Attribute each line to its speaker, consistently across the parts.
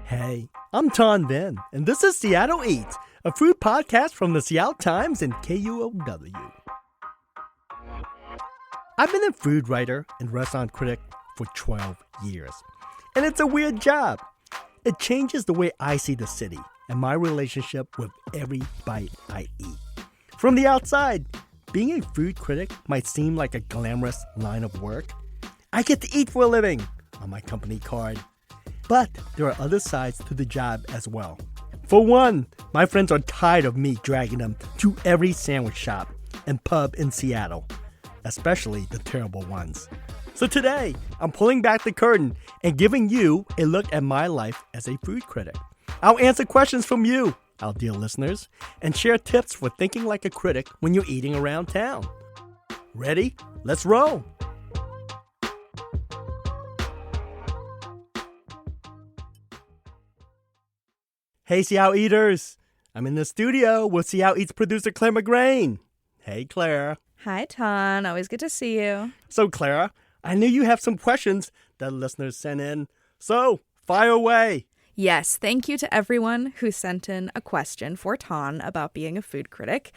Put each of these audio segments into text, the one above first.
Speaker 1: Hey, I'm Vinh, and this is Seattle Eats, a food podcast from the Seattle Times and KUOW. I've been a food writer and restaurant critic for 12 years, and it's a weird job. It changes the way I see the city and my relationship with every bite I eat. From the outside, being a food critic might seem like a glamorous line of work. I get to eat for a living on my company card. But there are other sides to the job as well. For one, my friends are tired of me dragging them to every sandwich shop and pub in Seattle, especially the terrible ones. So today, I'm pulling back the curtain and giving you a look at my life as a food critic. I'll answer questions from you, our dear listeners, and share tips for thinking like a critic when you're eating around town. Ready? Let's roll! Hey, Seattle Eaters! I'm in the studio with Seattle Eats producer Claire McGrain. Hey, Claire.
Speaker 2: Hi, Ton. Always good to see you.
Speaker 1: So, Claire, I knew you have some questions that listeners sent in. So, fire away.
Speaker 2: Yes, thank you to everyone who sent in a question for Ton about being a food critic.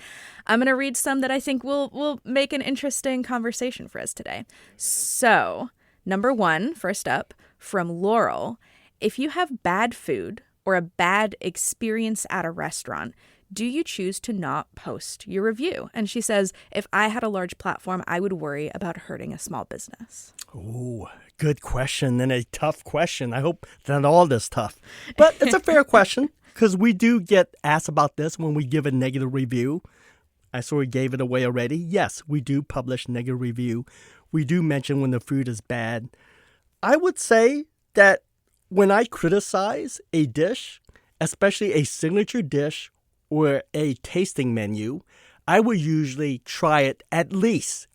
Speaker 2: I'm going to read some that I think will make an interesting conversation for us today. So, number one, first up, from Laurel. If you have bad food or a bad experience at a restaurant, do you choose to not post your review? And she says, if I had a large platform, I would worry about hurting a small business.
Speaker 1: Oh, good question and a tough question. I hope not all this tough. But it's a fair question because we do get asked about this when we give a negative review. I sort of gave it away already. Yes, we do publish negative review. We do mention when the food is bad. I would say that when I criticize a dish, especially a signature dish or a tasting menu, I would usually try it at least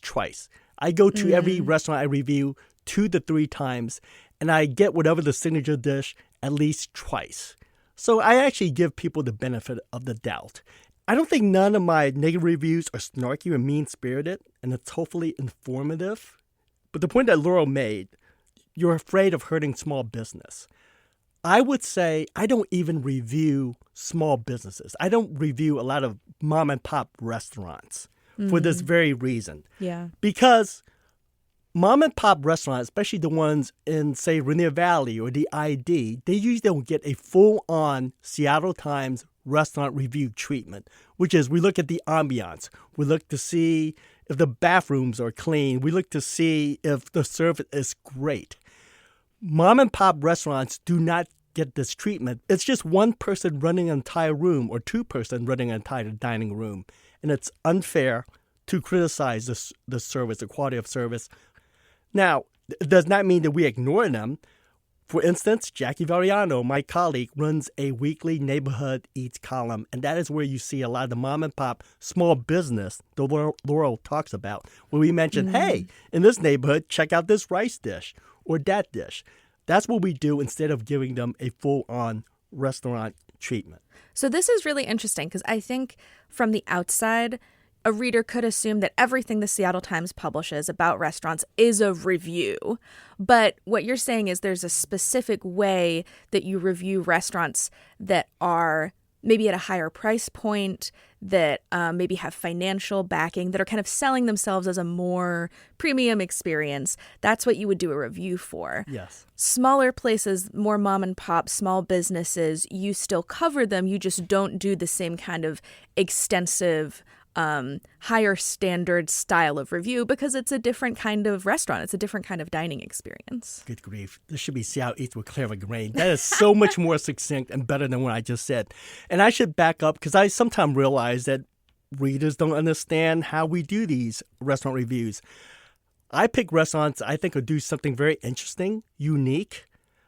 Speaker 1: twice. I go to every restaurant I review 2 to 3 times, and I get whatever the signature dish at least twice. So I actually give people the benefit of the doubt. I don't think none of my negative reviews are snarky or mean-spirited, and it's hopefully informative. But the point that Laurel made, you're afraid of hurting small business. I would say I don't even review small businesses. I don't review a lot of mom and pop restaurants for this very reason.
Speaker 2: Yeah.
Speaker 1: Because mom and pop restaurants, especially the ones in, say, Rainier Valley or the ID, they usually don't get a full-on Seattle Times restaurant review treatment, which is we look at the ambiance. We look to see if the bathrooms are clean. We look to see if the service is great. Mom and pop restaurants do not get this treatment. It's just one person running an entire room or 2 person running an entire dining room. And it's unfair to criticize the service, the quality of service. Now, it does not mean that we ignore them. For instance, Jackie Variano, my colleague, runs a weekly neighborhood eats column, and that is where you see a lot of the mom and pop small business that Laurel talks about, where we mention, hey, in this neighborhood, check out this rice dish or that dish. That's what we do instead of giving them a full-on restaurant treatment.
Speaker 2: So this is really interesting because I think from the outside, a reader could assume that everything the Seattle Times publishes about restaurants is a review. But what you're saying is there's a specific way that you review restaurants that are maybe at a higher price point, that maybe have financial backing, that are kind of selling themselves as a more premium experience. That's what you would do a review for.
Speaker 1: Yes.
Speaker 2: Smaller places, more mom and pop, small businesses, you still cover them. You just don't do the same kind of extensive higher standard style of review because it's a different kind of restaurant. It's a different kind of dining experience.
Speaker 1: Good grief. This should be Seattle Eats with Claire McGrain. That is so much more succinct and better than what I just said. And I should back up because I sometimes realize that readers don't understand how we do these restaurant reviews. I pick restaurants I think will do something very interesting, unique,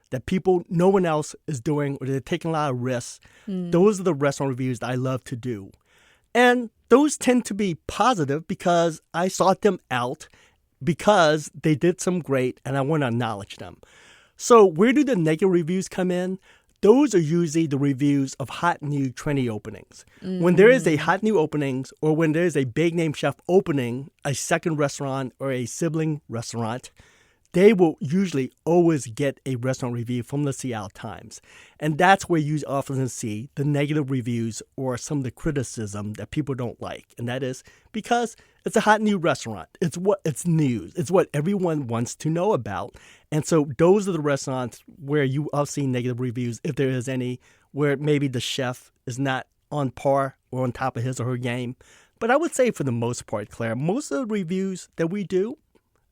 Speaker 1: that no one else is doing, or they're taking a lot of risks. Those are the restaurant reviews that I love to do. And those tend to be positive because I sought them out, because they did some great, and I want to acknowledge them. So where do the negative reviews come in? Those are usually the reviews of hot, new, trendy openings. When there is a hot new openings, or when there is a big name chef opening a second restaurant or a sibling restaurant, they will usually always get a restaurant review from the Seattle Times. And that's where you often see the negative reviews or some of the criticism that people don't like. And that is because it's a hot new restaurant. It's news. It's what everyone wants to know about. And so those are the restaurants where you have seen negative reviews, if there is any, where maybe the chef is not on par or on top of his or her game. But I would say for the most part, Claire, most of the reviews that we do,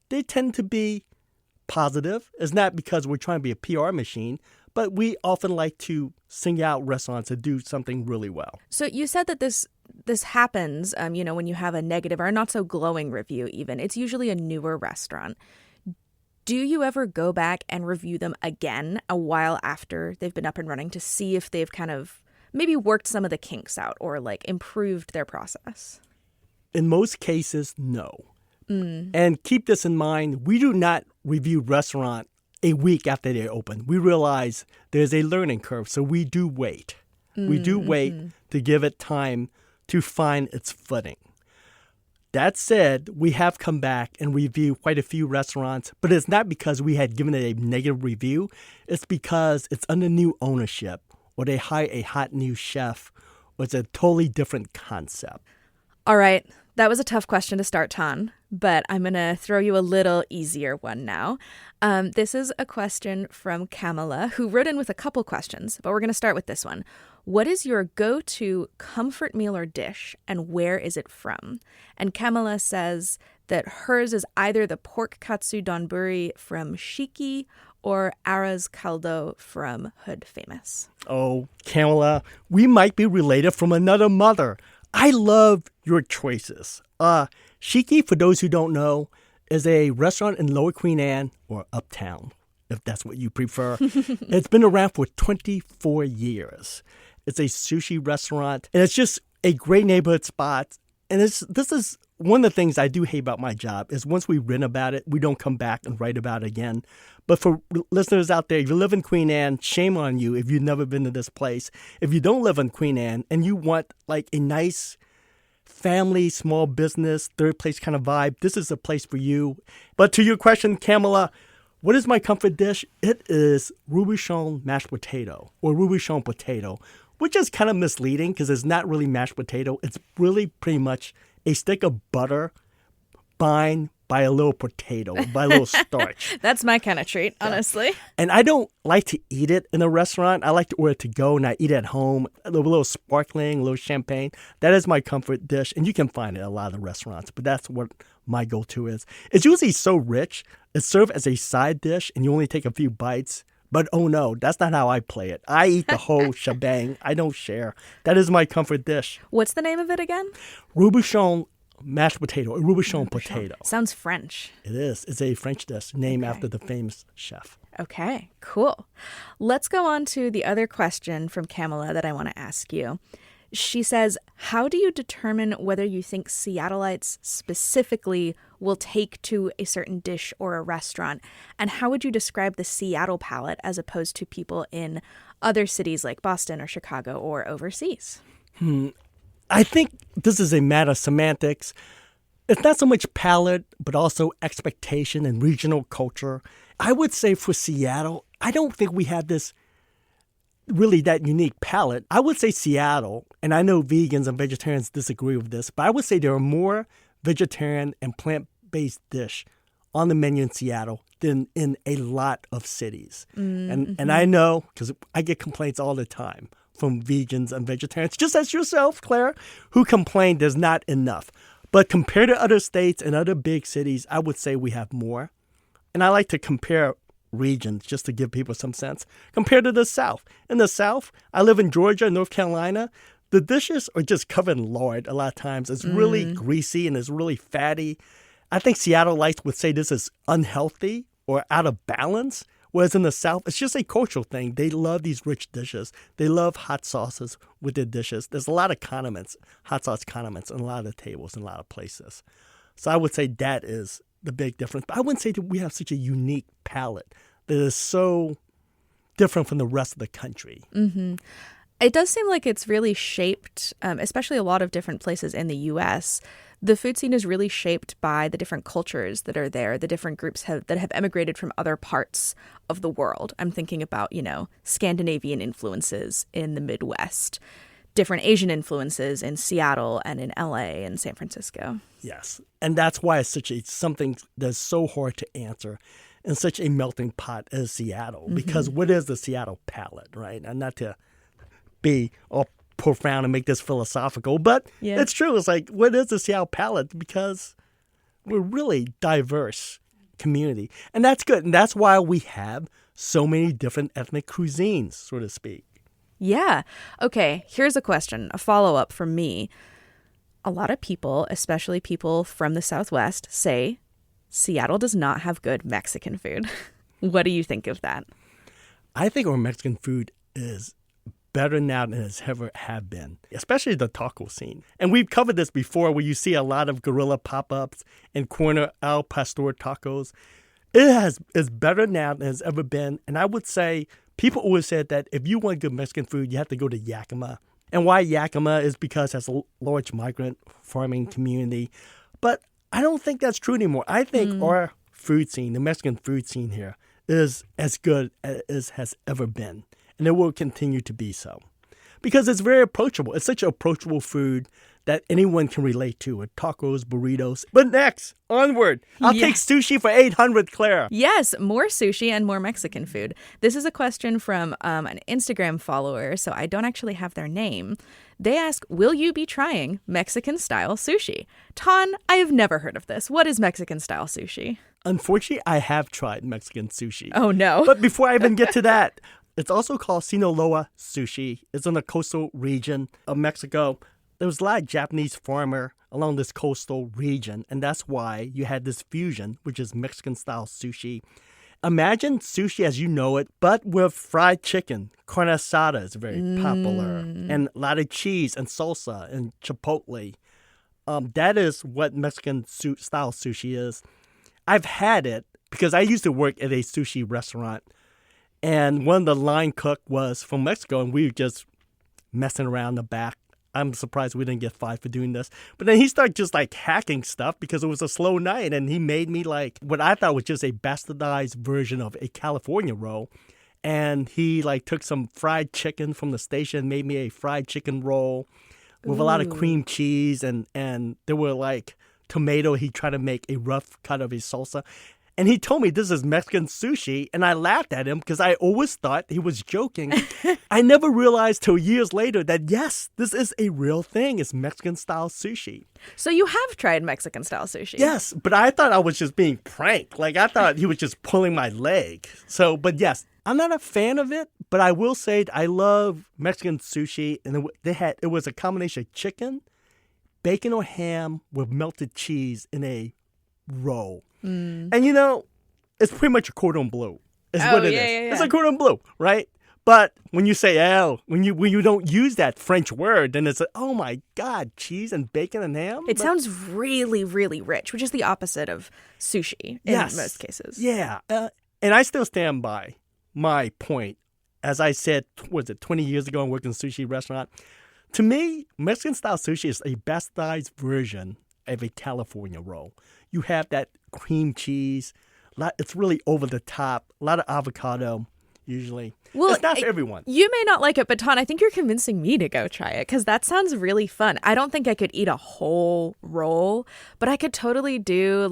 Speaker 1: they tend to be positive. It's not because we're trying to be a PR machine, but we often like to sing out restaurants that do something really well.
Speaker 2: So you said that this happens, when you have a negative or not so glowing review even. It's usually a newer restaurant. Do you ever go back and review them again a while after they've been up and running to see if they've kind of maybe worked some of the kinks out or like improved their process?
Speaker 1: In most cases, no. And keep this in mind, we do not review restaurant a week after they open. We realize there's a learning curve, so we do wait. We do wait to give it time to find its footing. That said, we have come back and reviewed quite a few restaurants, but it's not because we had given it a negative review. It's because it's under new ownership, or they hire a hot new chef, or it's a totally different concept.
Speaker 2: All right. That was a tough question to start, Tan, but I'm going to throw you a little easier one now. This is a question from Kamala, who wrote in with a couple questions, but we're going to start with this one. What is your go-to comfort meal or dish, and where is it from? And Kamala says that hers is either the pork katsu donburi from Shiki or Ara's caldo from Hood Famous.
Speaker 1: Oh, Kamala, we might be related from another mother. I love your choices. Shiki, for those who don't know, is a restaurant in Lower Queen Anne or Uptown, if that's what you prefer. It's been around for 24 years. It's a sushi restaurant, and it's just a great neighborhood spot. And this is one of the things I do hate about my job is once we rant about it, we don't come back and write about it again. But for listeners out there, if you live in Queen Anne, shame on you if you've never been to this place. If you don't live in Queen Anne and you want like a nice family, small business, third place kind of vibe, this is a place for you. But to your question, Kamala, what is my comfort dish? It is Robuchon mashed potato or Robuchon potato, which is kind of misleading because it's not really mashed potato. It's really pretty much a stick of butter bind by a little potato, by a little starch.
Speaker 2: That's my kind of treat, honestly.
Speaker 1: And I don't like to eat it in a restaurant. I like to order it to go, and I eat it at home. A little sparkling, a little champagne. That is my comfort dish, and you can find it at a lot of restaurants, but that's what my go-to is. It's usually so rich. It's served as a side dish, and you only take a few bites. But oh no, that's not how I play it. I eat the whole shebang. I don't share. That is my comfort dish.
Speaker 2: What's the name of it again?
Speaker 1: Robuchon mashed potato, or Robuchon potato.
Speaker 2: Sounds French.
Speaker 1: It is. It's a French dish named after the famous chef.
Speaker 2: Okay, cool. Let's go on to the other question from Kamala that I want to ask you. She says, how do you determine whether you think Seattleites specifically will take to a certain dish or a restaurant? And how would you describe the Seattle palate as opposed to people in other cities like Boston or Chicago or overseas?
Speaker 1: I think this is a matter of semantics. It's not so much palate, but also expectation and regional culture. I would say for Seattle, I don't think we have this really that unique palate. I would say Seattle, and I know vegans and vegetarians disagree with this, but I would say there are more vegetarian and plant-based dish on the menu in Seattle than in a lot of cities. And I know, because I get complaints all the time from vegans and vegetarians, just as yourself, Claire, who complain there's not enough. But compared to other states and other big cities, I would say we have more. And I like to compare regions just to give people some sense. Compared to the South. In the South, I live in Georgia, North Carolina. The dishes are just covered in lard a lot of times. It's really greasy and it's really fatty. I think Seattleites would say this is unhealthy or out of balance. Whereas in the South, it's just a cultural thing. They love these rich dishes. They love hot sauces with their dishes. There's a lot of condiments, hot sauce condiments, on a lot of tables in a lot of places. So I would say that is the big difference. But I wouldn't say that we have such a unique palate that is so different from the rest of the country.
Speaker 2: It does seem like it's really shaped, especially a lot of different places in the U.S., the food scene is really shaped by the different cultures that are there, the different groups that have emigrated from other parts of the world. I'm thinking about, Scandinavian influences in the Midwest, different Asian influences in Seattle and in LA and San Francisco.
Speaker 1: Yes. And that's why it's something that's so hard to answer in such a melting pot as Seattle. Because what is the Seattle palate, right? And not to be all profound and make this philosophical, but it's true. It's like, what is the Seattle palate? Because we're really diverse community. And that's good. And that's why we have so many different ethnic cuisines, so to speak.
Speaker 2: Yeah. Okay, here's a question, a follow-up from me. A lot of people, especially people from the Southwest, say Seattle does not have good Mexican food. What do you think of that?
Speaker 1: I think our Mexican food is better now than it's ever have been, especially the taco scene. And we've covered this before where you see a lot of guerrilla pop-ups and corner al pastor tacos. It's better now than it's ever been. And I would say people always said that if you want good Mexican food, you have to go to Yakima. And why Yakima is because it's a large migrant farming community. But I don't think that's true anymore. I think our food scene, the Mexican food scene here, is as good as has ever been. And it will continue to be so. Because it's very approachable. It's such an approachable food that anyone can relate to with tacos, burritos. But next, onward. I'll take sushi for 800, Claire.
Speaker 2: Yes, more sushi and more Mexican food. This is a question from an Instagram follower, so I don't actually have their name. They ask, will you be trying Mexican-style sushi? Ton, I have never heard of this. What is Mexican-style sushi?
Speaker 1: Unfortunately, I have tried Mexican sushi.
Speaker 2: Oh, no.
Speaker 1: But before I even get to that, it's also called Sinaloa sushi. It's in the coastal region of Mexico. There was a lot of Japanese farmer along this coastal region, and that's why you had this fusion, which is Mexican-style sushi. Imagine sushi as you know it, but with fried chicken. Carne asada is very popular, and a lot of cheese and salsa and chipotle. That is what Mexican-style sushi is. I've had it because I used to work at a sushi restaurant, and one of the line cook was from Mexico, and we were just messing around the back. I'm surprised we didn't get fired for doing this. But then he started just hacking stuff because it was a slow night. And he made me what I thought was just a bastardized version of a California roll. And he took some fried chicken from the station, made me a fried chicken roll with a lot of cream cheese. And there were tomato. He tried to make a rough cut of his salsa. And he told me this is Mexican sushi, and I laughed at him because I always thought he was joking. I never realized till years later that, yes, this is a real thing. It's Mexican-style sushi.
Speaker 2: So you have tried Mexican-style sushi?
Speaker 1: Yes, but I thought I was just being pranked. I thought he was just pulling my leg. But yes, I'm not a fan of it, but I will say I love Mexican sushi, and it was a combination of chicken, bacon or ham with melted cheese in a roll. And it's pretty much a cordon bleu. Is what it is. Yeah. It's a cordon bleu, right? But when you say when you don't use that French word, then it's oh my God, cheese and bacon and ham.
Speaker 2: It sounds really, really rich, which is the opposite of sushi in most cases.
Speaker 1: Yeah, and I still stand by my point. As I said, 20 years ago, I worked in a sushi restaurant. To me, Mexican-style sushi is a bastardized version of a California roll. You have that cream cheese. It's really over the top. A lot of avocado, usually. Well, it's not for everyone.
Speaker 2: You may not like it, but Ton, I think you're convincing me to go try it because that sounds really fun. I don't think I could eat a whole roll, but I could totally do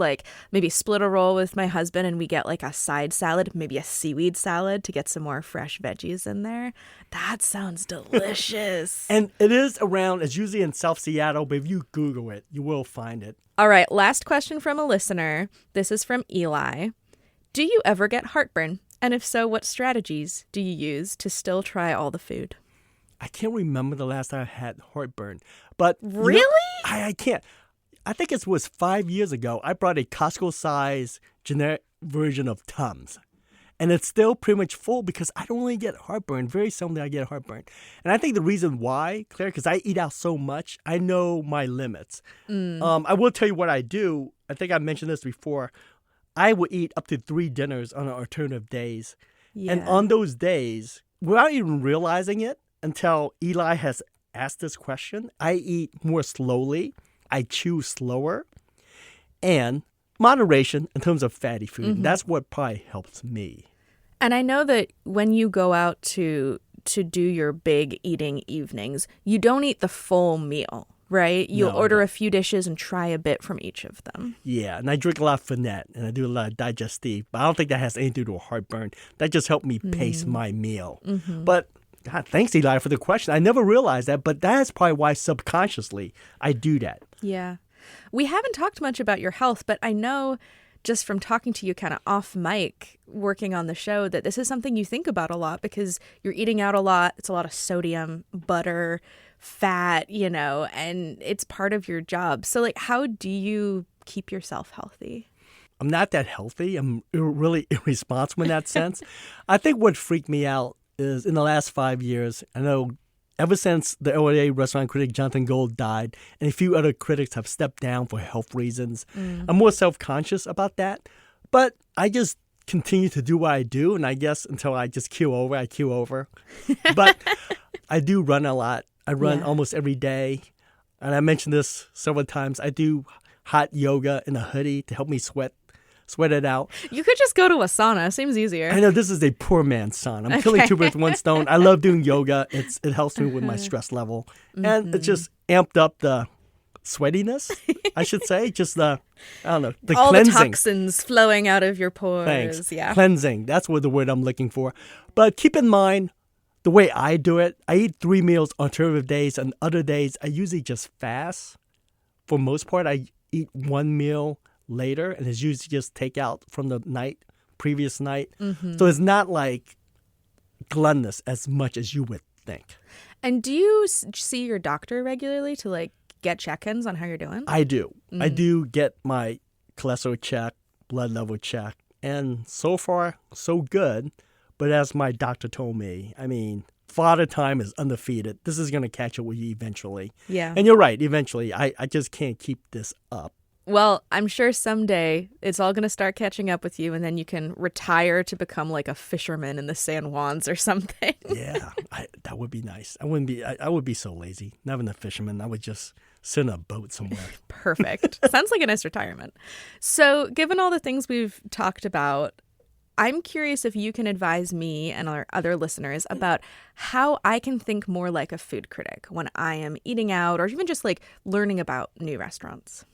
Speaker 2: maybe split a roll with my husband and we get a side salad, maybe a seaweed salad to get some more fresh veggies in there. That sounds delicious.
Speaker 1: And it is around, it's usually in South Seattle, but if you Google it, you will find it.
Speaker 2: All right, last question from a listener. This is from Eli. Do you ever get heartburn? And if so, what strategies do you use to still try all the food?
Speaker 1: I can't remember the last time I had heartburn. But
Speaker 2: really?
Speaker 1: I can't. I think it was 5 years ago. I brought a Costco-sized generic version of Tums. And it's still pretty much full because I don't really get heartburn. Very seldom I get heartburn. And I think the reason why, Claire, because I eat out so much, I know my limits. I will tell you what I do. I think I mentioned this before. I would eat up to 3 dinners on alternative days. Yeah. And on those days, without even realizing it until Eli has asked this question, I eat more slowly I chew slower, and moderation in terms of fatty food.
Speaker 2: Mm-hmm.
Speaker 1: That's what probably helps me.
Speaker 2: And I know that when you go out to do your big eating evenings, you don't eat the full meal, right? You'll order a few dishes and try a bit from each of them.
Speaker 1: Yeah, and I drink a lot of Finette, and I do a lot of digestive, but I don't think that has anything to do with heartburn. That just helped me pace my meal.
Speaker 2: Mm-hmm.
Speaker 1: But God, thanks, Eli, for the question. I never realized that, but that's probably why subconsciously I do that.
Speaker 2: Yeah. We haven't talked much about your health, but I know just from talking to you kind of off mic, working on the show, that this is something you think about a lot because you're eating out a lot. It's a lot of sodium, butter, fat, and it's part of your job. So, like, how do you keep yourself healthy?
Speaker 1: I'm not that healthy. I'm really irresponsible in that sense. I think what freaked me out is in the last 5 years, I know ever since the LA restaurant critic Jonathan Gold died, and a few other critics have stepped down for health reasons, I'm more self-conscious about that. But I just continue to do what I do, and I guess until I just keel over, I keel over. But I do run a lot. I run almost every day. And I mentioned this several times. I do hot yoga in a hoodie to help me sweat it out.
Speaker 2: You could just go to a sauna. Seems easier.
Speaker 1: I know this is a poor man's sauna. I'm killing two birds with one stone. I love doing yoga. It helps me with my stress level. And it just amped up the sweatiness, I should say. Just the
Speaker 2: all
Speaker 1: cleansing.
Speaker 2: The toxins flowing out of your pores.
Speaker 1: Thanks.
Speaker 2: Yeah.
Speaker 1: Cleansing. That's what the word I'm looking for. But keep in mind, the way I do it, I eat 3 meals alternative days, and other days I usually just fast. For most part, I eat 1 meal later, and it's usually just takeout from the previous night. So it's not like gluttonous as much as you would think.
Speaker 2: And do you see your doctor regularly to like get check-ins on how you're doing?
Speaker 1: I do. I do get my cholesterol check, blood level check, and so far, so good. But as my doctor told me, I mean, Father Time is undefeated. This is going to catch up with you eventually.
Speaker 2: Yeah.
Speaker 1: And you're right, eventually. I just can't keep this up.
Speaker 2: Well, I'm sure someday it's all going to start catching up with you, and then you can retire to become like a fisherman in the San Juans or something.
Speaker 1: Yeah, that would be nice. I would be so lazy. Not even a fisherman. I would just sit in a boat somewhere.
Speaker 2: Perfect. Sounds like a nice retirement. So, given all the things we've talked about, I'm curious if you can advise me and our other listeners about how I can think more like a food critic when I am eating out or even just like learning about new restaurants.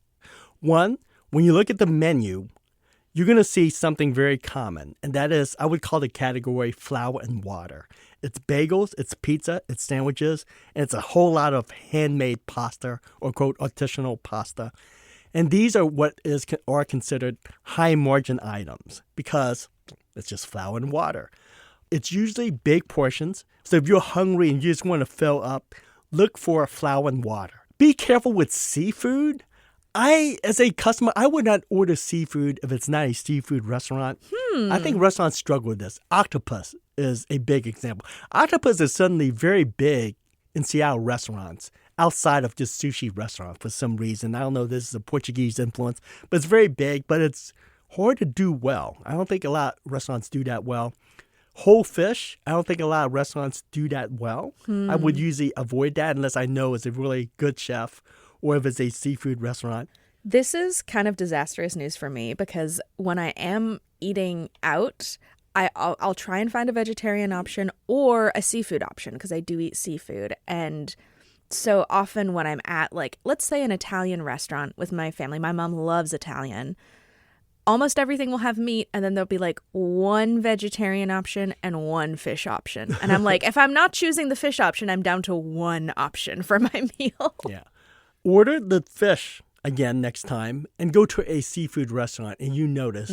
Speaker 1: One, when you look at the menu, you're going to see something very common, and that is, I would call the category flour and water. It's bagels, it's pizza, it's sandwiches, and it's a whole lot of handmade pasta or, quote, artisanal pasta. And these are what are considered high-margin items because it's just flour and water. It's usually big portions, so if you're hungry and you just want to fill up, look for flour and water. Be careful with seafood. As a customer, I would not order seafood if it's not a seafood restaurant. I think restaurants struggle with this. Octopus is a big example. Octopus is suddenly very big in Seattle restaurants outside of just sushi restaurants for some reason. I don't know if this is a Portuguese influence, but it's very big, but it's hard to do well. I don't think a lot of restaurants do that well. Whole fish, I don't think a lot of restaurants do that well. I would usually avoid that unless I know it's a really good chef or if it's a seafood restaurant.
Speaker 2: This is kind of disastrous news for me because when I am eating out, I'll try and find a vegetarian option or a seafood option because I do eat seafood. And so often when I'm at, like, let's say an Italian restaurant with my family, my mom loves Italian, almost everything will have meat, and then there'll be like one vegetarian option and one fish option. And I'm like, if I'm not choosing the fish option, I'm down to one option for my meal.
Speaker 1: Yeah. Order the fish again next time and go to a seafood restaurant and you notice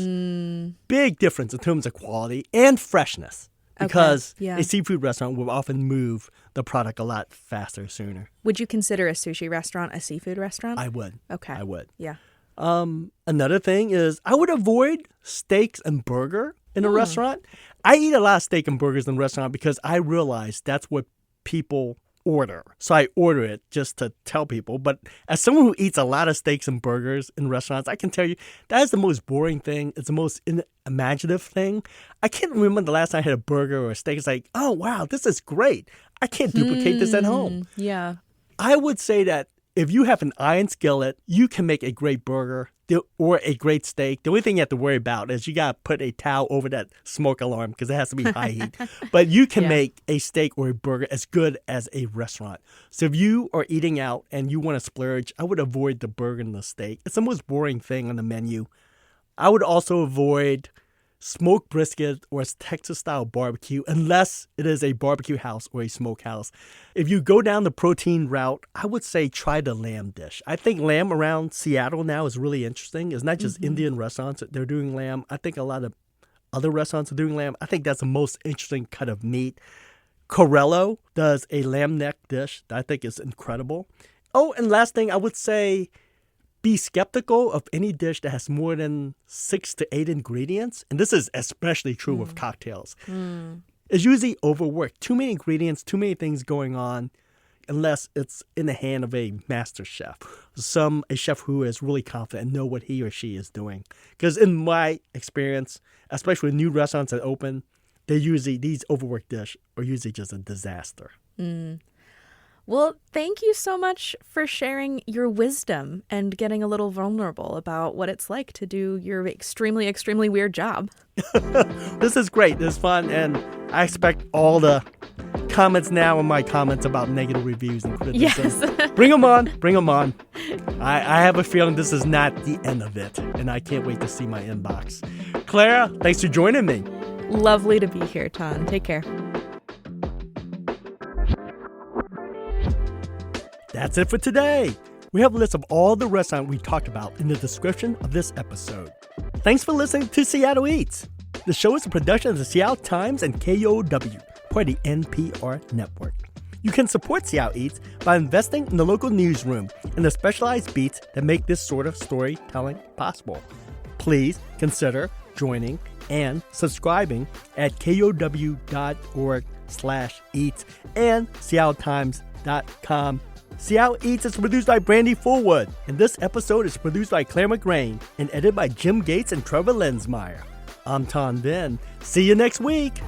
Speaker 1: big difference in terms of quality and freshness because a seafood restaurant will often move the product a lot faster, sooner.
Speaker 2: Would you consider a sushi restaurant a seafood restaurant?
Speaker 1: I would.
Speaker 2: Okay.
Speaker 1: I would.
Speaker 2: Yeah.
Speaker 1: Another thing is I would avoid steaks and burger in a restaurant. I eat a lot of steak and burgers in a restaurant because I realize that's what people order. So I order it just to tell people. But as someone who eats a lot of steaks and burgers in restaurants, I can tell you that is the most boring thing. It's the most unimaginative thing. I can't remember the last time I had a burger or a steak. It's like, oh, wow, this is great. I can't duplicate this at home.
Speaker 2: Yeah.
Speaker 1: I would say that if you have an iron skillet, you can make a great burger or a great steak. The only thing you have to worry about is you got to put a towel over that smoke alarm because it has to be high heat. But you can make a steak or a burger as good as a restaurant. So if you are eating out and you want to splurge, I would avoid the burger and the steak. It's the most boring thing on the menu. I would also avoid smoked brisket or Texas-style barbecue unless it is a barbecue house or a smokehouse. If you go down the protein route, I would say try the lamb dish. I think lamb around Seattle now is really interesting. It's not just Indian restaurants that they're doing lamb. I think a lot of other restaurants are doing lamb. I think that's the most interesting cut of meat. KUOW does a lamb neck dish that I think is incredible. Oh, and last thing, I would say be skeptical of any dish that has more than 6 to 8 ingredients. And this is especially true with cocktails. It's usually overworked. Too many ingredients, too many things going on, unless it's in the hand of a master chef. A chef who is really confident and know what he or she is doing. Because in my experience, especially with new restaurants that open, these overworked dishes are usually just a disaster.
Speaker 2: Well, thank you so much for sharing your wisdom and getting a little vulnerable about what it's like to do your extremely, extremely weird job.
Speaker 1: This is great. This is fun. And I expect all the comments now in my comments about negative reviews and criticism.
Speaker 2: Yes.
Speaker 1: Bring them on. Bring them on. I have a feeling this is not the end of it. And I can't wait to see my inbox. Clara, thanks for joining me.
Speaker 2: Lovely to be here, Ton. Take care.
Speaker 1: That's it for today. We have a list of all the restaurants we talked about in the description of this episode. Thanks for listening to Seattle Eats. The show is a production of the Seattle Times and KUOW, part of the NPR network. You can support Seattle Eats by investing in the local newsroom and the specialized beats that make this sort of storytelling possible. Please consider joining and subscribing at KUOW.org/eats and SeattleTimes.com. Seattle Eats is produced by Brandy Fullwood, and this episode is produced by Claire McGrain and edited by Jim Gates and Trevor Lensmeyer. I'm Ton Vinh. See you next week.